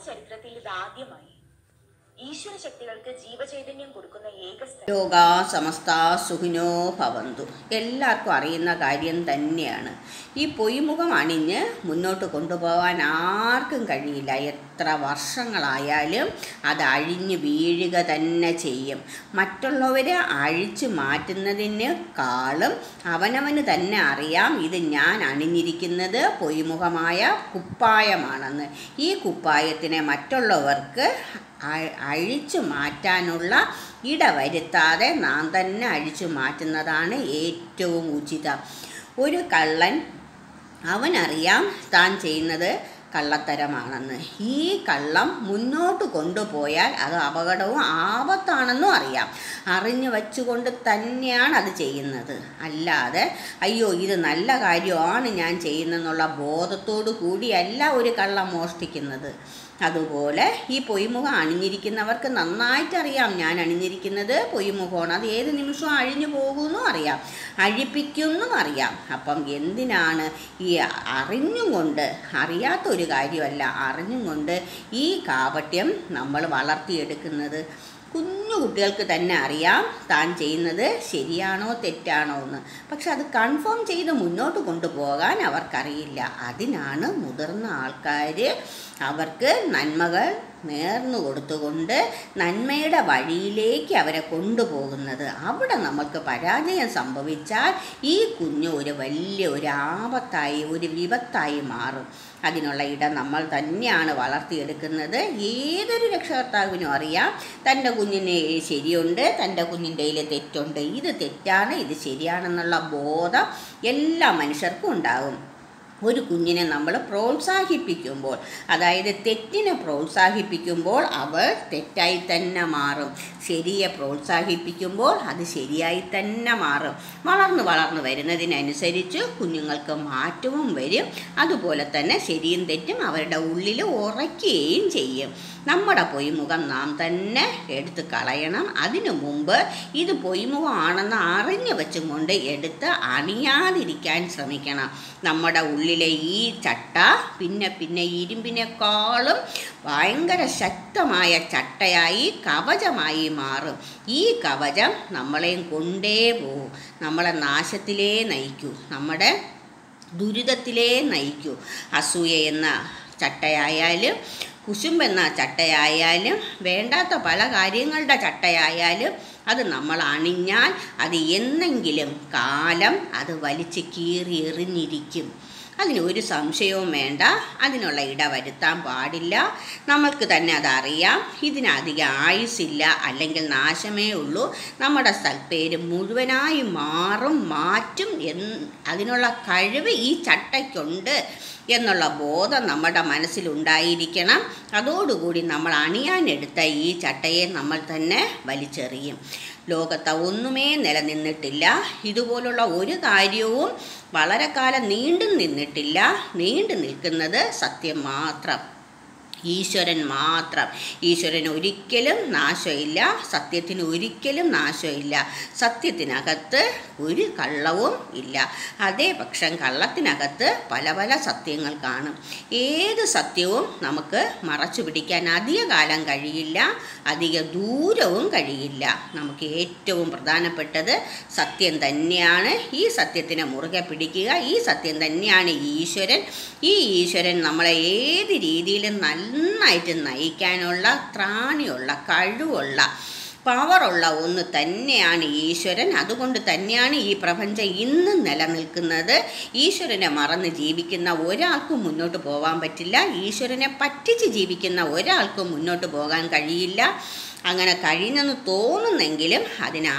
ചരിത്രത്തിൽ ഇതാദ്യമായി ഈശ്വര ശക്തികൾക്ക് ജീവചൈതന്യം കൊടുക്കുന്ന ഏക സ്ഥലം. ലോകാ സമസ്താ സുഖിനോ ഭവന്തു. എല്ലാവർക്കും അറിയുന്ന കാര്യം തന്നെയാണ്. ഈ പൊയ്മുഖം അണിഞ്ഞ് മുന്നോട്ട് കൊണ്ടുപോകാൻ ആർക്കും കഴിയില്ല. എത്ര വർഷങ്ങളായാലും അത് അഴിഞ്ഞ് വീഴുക തന്നെ ചെയ്യും. മറ്റുള്ളവരെ അഴിച്ചു മാറ്റുന്നതിനേക്കാളും അവനവന് തന്നെ അറിയാം ഇത് ഞാൻ അണിഞ്ഞിരിക്കുന്നത് പൊയ്മുഖമായ കുപ്പായമാണെന്ന്. ഈ കുപ്പായത്തിനെ മറ്റുള്ളവർക്ക് അഴിച്ചു മാറ്റാനുള്ള ഇടവരുത്താതെ നാം തന്നെ അഴിച്ചു മാറ്റുന്നതാണ് ഏറ്റവും ഉചിതം. ഒരു കള്ളൻ അവനറിയാം താൻ ചെയ്യുന്നത് കള്ളത്തരമാണെന്ന്. ഈ കള്ളം മുന്നോട്ട് കൊണ്ടുപോയാൽ അത് അപകടവും ആപത്താണെന്നും അറിയാം. അറിഞ്ഞു വച്ചുകൊണ്ട് തന്നെയാണ് അത് ചെയ്യുന്നത്. അല്ലാതെ അയ്യോ ഇത് നല്ല കാര്യമാണ് ഞാൻ ചെയ്യുന്നതെന്നുള്ള ബോധത്തോടു കൂടിയല്ല ഒരു കള്ളം മോഷ്ടിക്കുന്നത്. അതുപോലെ ഈ പൊയ്മുഖം അണിഞ്ഞിരിക്കുന്നവർക്ക് നന്നായിട്ടറിയാം ഞാൻ അണിഞ്ഞിരിക്കുന്നത് പൊയ്മുഖമാണ്. അത് ഏത് നിമിഷവും അഴിഞ്ഞു പോകുമെന്നും അറിയാം, അഴിപ്പിക്കുമെന്നും അറിയാം. അപ്പം എന്തിനാണ് ഈ അറിഞ്ഞും കൊണ്ട്, അറിയാത്തൊരു കാര്യമല്ല, അറിഞ്ഞും കൊണ്ട് ഈ കാപട്യം നമ്മൾ വളർത്തിയെടുക്കുന്നത്? കുഞ്ഞു കുട്ടികൾക്ക് തന്നെ അറിയാം താൻ ചെയ്യുന്നത് ശരിയാണോ തെറ്റാണോ എന്ന്. പക്ഷെ അത് കൺഫേം ചെയ്ത് മുന്നോട്ട് കൊണ്ടുപോകാൻ അവർക്കറിയില്ല. അതിനാണ് മുതിർന്ന ആൾക്കാർ അവർക്ക് നന്മകൾ നേർന്നു കൊടുത്തുകൊണ്ട് നന്മയുടെ വഴിയിലേക്ക് അവരെ കൊണ്ടുപോകുന്നത്. അവിടെ നമുക്ക് പരാജയം സംഭവിച്ചാൽ ഈ കുഞ്ഞ് ഒരു ആപത്തായി, ഒരു വിപത്തായി മാറും. അതിനുള്ള ഇടം നമ്മൾ തന്നെയാണ് വളർത്തിയെടുക്കുന്നത്. ഏതൊരു രക്ഷകർത്താവിനും അറിയാം തൻ്റെ കുഞ്ഞിന് ശരിയുണ്ട്, തൻ്റെ കുഞ്ഞിൻ്റെ കയ്യിൽ തെറ്റുണ്ട്, ഇത് തെറ്റാണ് ഇത് ശരിയാണെന്നുള്ള ബോധം എല്ലാ മനുഷ്യർക്കും ഉണ്ടാകും. ഒരു കുഞ്ഞിനെ നമ്മൾ പ്രോത്സാഹിപ്പിക്കുമ്പോൾ, അതായത് തെറ്റിനെ പ്രോത്സാഹിപ്പിക്കുമ്പോൾ അവർ തെറ്റായി തന്നെ മാറും. ശരിയെ പ്രോത്സാഹിപ്പിക്കുമ്പോൾ അത് ശരിയായി തന്നെ മാറും. വളർന്നു വരുന്നതിനനുസരിച്ച് കുഞ്ഞുങ്ങൾക്ക് മാറ്റവും വരും. അതുപോലെ തന്നെ ശരിയും തെറ്റും അവരുടെ ഉള്ളിൽ ഉറയ്ക്കുകയും ചെയ്യും. നമ്മുടെ പൊയ്മുഖം നാം തന്നെ എടുത്ത് കളയണം. അതിനു മുമ്പ് ഇത് പൊയ്മുഖമാണെന്ന് അറിഞ്ഞു വെച്ചും കൊണ്ട് എടുത്ത് അണിയാതിരിക്കാൻ ശ്രമിക്കണം. നമ്മുടെ ഉള്ളിലെ ഈ ചട്ട പിന്നെ ഇരുമ്പിനേക്കാളും ഭയങ്കര ശക്തമായ ചട്ടയായി കവചമായി മാറും. ഈ കവചം നമ്മളെയും കൊണ്ടേ പോവും, നമ്മളെ നാശത്തിലേ നയിക്കൂ, നമ്മുടെ ദുരിതത്തിലേ നയിക്കൂ. അസൂയ എന്ന ചട്ടയായാലും കുശുമ്പെന്ന ചട്ടയായാലും വേണ്ടാത്ത പല കാര്യങ്ങളുടെ ചട്ടയായാലും അത് നമ്മൾ അണിഞ്ഞാൽ അത് എന്നെങ്കിലും കാലം അത് വലിച്ച് കീറി എറിഞ്ഞിരിക്കും. അതിന് ഒരു സംശയവും വേണ്ട, അതിനുള്ള ഇടവരുത്താൻ പാടില്ല. നമ്മൾക്ക് തന്നെ അതറിയാം. ഇതിനധികം ആയുസില്ല, അല്ലെങ്കിൽ നാശമേ ഉള്ളൂ. നമ്മുടെ സൽപ്പേര് മുഴുവനായി മാറ്റും അതിനുള്ള കഴിവ് ഈ ചട്ടയ്ക്കുണ്ട് എന്നുള്ള ബോധം നമ്മുടെ മനസ്സിലുണ്ടായിരിക്കണം. അതോടുകൂടി നമ്മൾ അണിയാനെടുത്ത ഈ ചട്ടയെ നമ്മൾ തന്നെ വലിച്ചെറിയും. ലോകത്ത് ഒന്നുമേ നിലനിന്നിട്ടില്ല, ഇതുപോലുള്ള ഒരു കാര്യവും വളരെ കാലം നീണ്ടു നിന്നിട്ടില്ല. നീണ്ടു നിൽക്കുന്നത് സത്യം മാത്രം, ഈശ്വരൻ മാത്രം. ഈശ്വരന് ഒരിക്കലും നാശമില്ല, സത്യത്തിന് ഒരിക്കലും നാശമില്ല. സത്യത്തിനകത്ത് ഒരു കള്ളവും ഇല്ല. അതേ പക്ഷം കള്ളത്തിനകത്ത് പല പല സത്യങ്ങൾ കാണും. ഏത് സത്യവും നമുക്ക് മറച്ചു പിടിക്കാൻ അധിക കാലം കഴിയില്ല, അധിക ദൂരവും കഴിയില്ല. നമുക്ക് ഏറ്റവും പ്രധാനപ്പെട്ടത് സത്യം തന്നെയാണ്. ഈ സത്യത്തിനെ മുറുകെ പിടിക്കുക. ഈ സത്യം തന്നെയാണ് ഈശ്വരൻ. ഈ ഈശ്വരൻ നമ്മളെ ഏത് രീതിയിലും നന്നായിട്ട് നയിക്കാനുള്ള ത്രാണിയുള്ള, കഴിവുള്ള, പവറുള്ള ഒന്ന് തന്നെയാണ് ഈശ്വരൻ. അതുകൊണ്ട് തന്നെയാണ് ഈ പ്രപഞ്ചം ഇന്നും നിലനിൽക്കുന്നത്. ഈശ്വരനെ മറന്ന് ജീവിക്കുന്ന ഒരാൾക്കും മുന്നോട്ട് പോകാൻ പറ്റില്ല. ഈശ്വരനെ പറ്റിച്ച് ജീവിക്കുന്ന ഒരാൾക്കും മുന്നോട്ട് പോകാൻ കഴിയില്ല. അങ്ങനെ കഴിഞ്ഞെന്ന് തോന്നുന്നെങ്കിലും അതിന്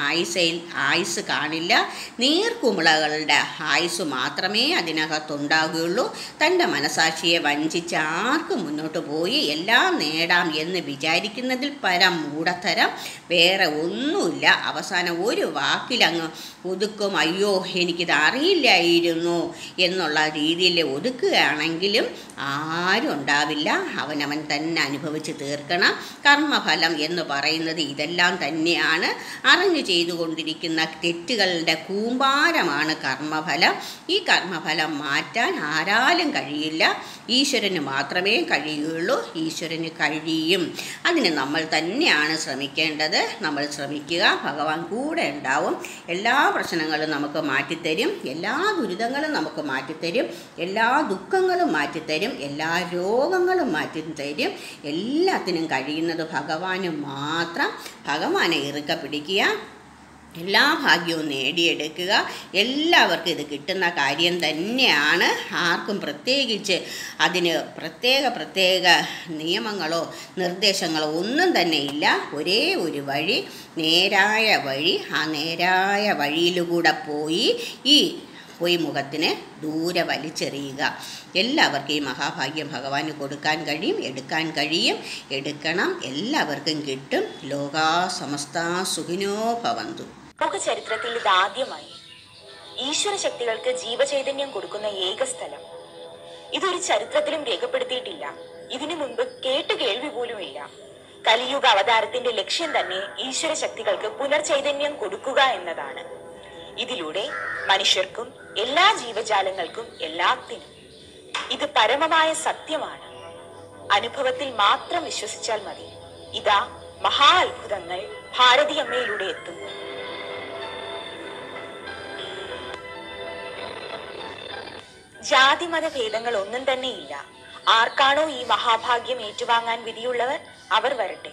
ആയുസ് കാണില്ല. നീർക്കുമിളകളുടെ ആയുസ് മാത്രമേ അതിനകത്തുണ്ടാകുകയുള്ളൂ. തൻ്റെ മനസാക്ഷിയെ വഞ്ചിച്ച് ആർക്കും മുന്നോട്ട് പോയി എല്ലാം നേടാം എന്ന് വിചാരിക്കുന്നതിൽ പരം മൂഢത്തരം വേറെ ഒന്നുമില്ല. അവസാനം ഒരു വാക്കിലങ്ങ് ഒതുക്കും. അയ്യോ എനിക്കിത് അറിയില്ലായിരുന്നു എന്നുള്ള രീതിയിൽ ഒതുക്കുകയാണെങ്കിലും ആരും ഉണ്ടാവില്ല. അവനവൻ തന്നെ അനുഭവിച്ച് തീർക്കണം. കർമ്മഫലം എന്ന് പറയുന്നത് ഇതെല്ലാം തന്നെയാണ്. അറിഞ്ഞു ചെയ്തുകൊണ്ടിരിക്കുന്ന തെറ്റുകളുടെ കൂമ്പാരമാണ് കർമ്മഫലം. ഈ കർമ്മഫലം മാറ്റാൻ ആരാലും കഴിയില്ല, ഈശ്വരന് മാത്രമേ കഴിയുള്ളൂ. ഈശ്വരന് കഴിയും. അതിന് നമ്മൾ തന്നെയാണ് ശ്രമിക്കേണ്ടത്. നമ്മൾ ശ്രമിക്കുക, ഭഗവാൻ കൂടെ ഉണ്ടാവും. എല്ലാ പ്രശ്നങ്ങളും നമുക്ക് മാറ്റിത്തരും, എല്ലാ ദുരിതങ്ങളും നമുക്ക് മാറ്റിത്തരും, എല്ലാ ദുഃഖങ്ങളും മാറ്റിത്തരും, എല്ലാ രോഗങ്ങളും മാറ്റിത്തരും. എല്ലാത്തിനും കഴിയുന്നത് ഭഗവാന് മാത്രം. ഭഗവാനെ ഇറുക്ക പിടിക്കുക, എല്ലാ ഭാഗ്യവും നേടിയെടുക്കുക. എല്ലാവർക്കും ഇത് കിട്ടുന്ന കാര്യം തന്നെയാണ്. ആർക്കും പ്രത്യേകിച്ച് അതിന് പ്രത്യേക നിയമങ്ങളോ നിർദ്ദേശങ്ങളോ ഒന്നും തന്നെ ഇല്ല. ഒരേ ഒരു വഴി, നേരായ വഴി. ആ നേരായ വഴിയിലൂടെ പോയി ഈ പൊയ്മുഖത്തിന് ദൂരെ വലിച്ചെറിയുക. എല്ലാവർക്കും ഈ മഹാഭാഗ്യം ഭഗവാന് കൊടുക്കാൻ കഴിയും, എടുക്കാൻ കഴിയും, എടുക്കണം. എല്ലാവർക്കും കിട്ടും. ലോകാ സമസ്താ സുഖിനോ ഭവന്തു. ലോക ചരിത്രത്തിൽ ഇതാദ്യമായി ഈശ്വര ശക്തികൾക്ക് ജീവചൈതന്യം കൊടുക്കുന്ന ഏക സ്ഥലം. ഇതൊരു ചരിത്രത്തിലും രേഖപ്പെടുത്തിയിട്ടില്ല. ഇതിനു മുൻപ് കേൾവി പോലുമില്ല. കലിയുഗ അവതാരത്തിന്റെ ലക്ഷ്യം തന്നെ ഈശ്വര ശക്തികൾക്ക് പുനർചൈതന്യം കൊടുക്കുക എന്നതാണ്. ഇതിലൂടെ മനുഷ്യർക്കും എല്ലാ ജീവജാലങ്ങൾക്കും എല്ലാത്തിനും ഇത് പരമമായ സത്യമാണ്. അനുഭവത്തിൽ മാത്രം വിശ്വസിച്ചാൽ മതി. ഇതാ മഹാ അത്ഭുതങ്ങൾ ഭാരതിയമ്മയിലൂടെ എത്തുന്നു. ജാതിമത ഭേദങ്ങൾ ഒന്നും തന്നെ ഇല്ല. ആർക്കാണോ ഈ മഹാഭാഗ്യം ഏറ്റുവാങ്ങാൻ വിധിയുള്ളവർ അവർ വരട്ടെ.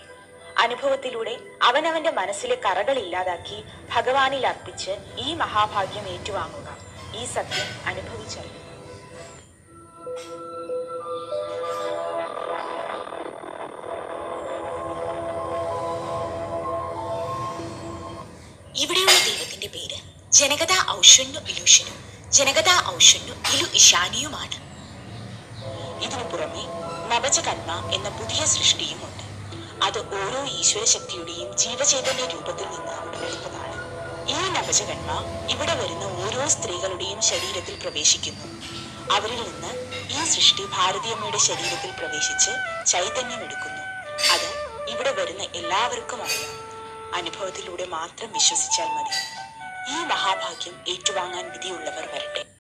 അനുഭവത്തിലൂടെ അവനവന്റെ മനസ്സിലെ കറകൾ ഇല്ലാതാക്കി ഭഗവാനിൽ അർപ്പിച്ച് ഈ മഹാഭാഗ്യം ഏറ്റുവാങ്ങുക. ഈ സത്യം അനുഭവിച്ചറിയുക. ഇവിടെയുള്ള ദൈവത്തിന്റെ പേര് ജനകത ഔഷന്നു ഇലുഷനും ജനകത ഔഷന്നു ഇലു ഇഷാനിയുമാണ്. ഇതിനു പുറമെ നവജകന്മ എന്ന പുതിയ സൃഷ്ടിയുമുണ്ട്. അത് ഓരോ ഈശ്വര ശക്തിയുടെയും ജീവചൈതന്യ രൂപത്തിൽ നിന്ന് ഉടലെടുത്തതാണ്. ഈ നവജകന്മ ഇവിടെ വരുന്ന ഓരോ സ്ത്രീകളുടെയും ശരീരത്തിൽ പ്രവേശിക്കുന്നു. അവരിൽ നിന്ന് ഈ സൃഷ്ടി ഭാരതിയമ്മയുടെ ശരീരത്തിൽ പ്രവേശിച്ച് ചൈതന്യമെടുക്കുന്നു. അത് ഇവിടെ വരുന്ന എല്ലാവർക്കും അറിയാം. അനുഭവത്തിലൂടെ മാത്രം വിശ്വസിച്ചാൽ മതി. ഈ മഹാഭാഗ്യം ഏറ്റുവാങ്ങാൻ വിധിയുള്ളവർ വരട്ടെ.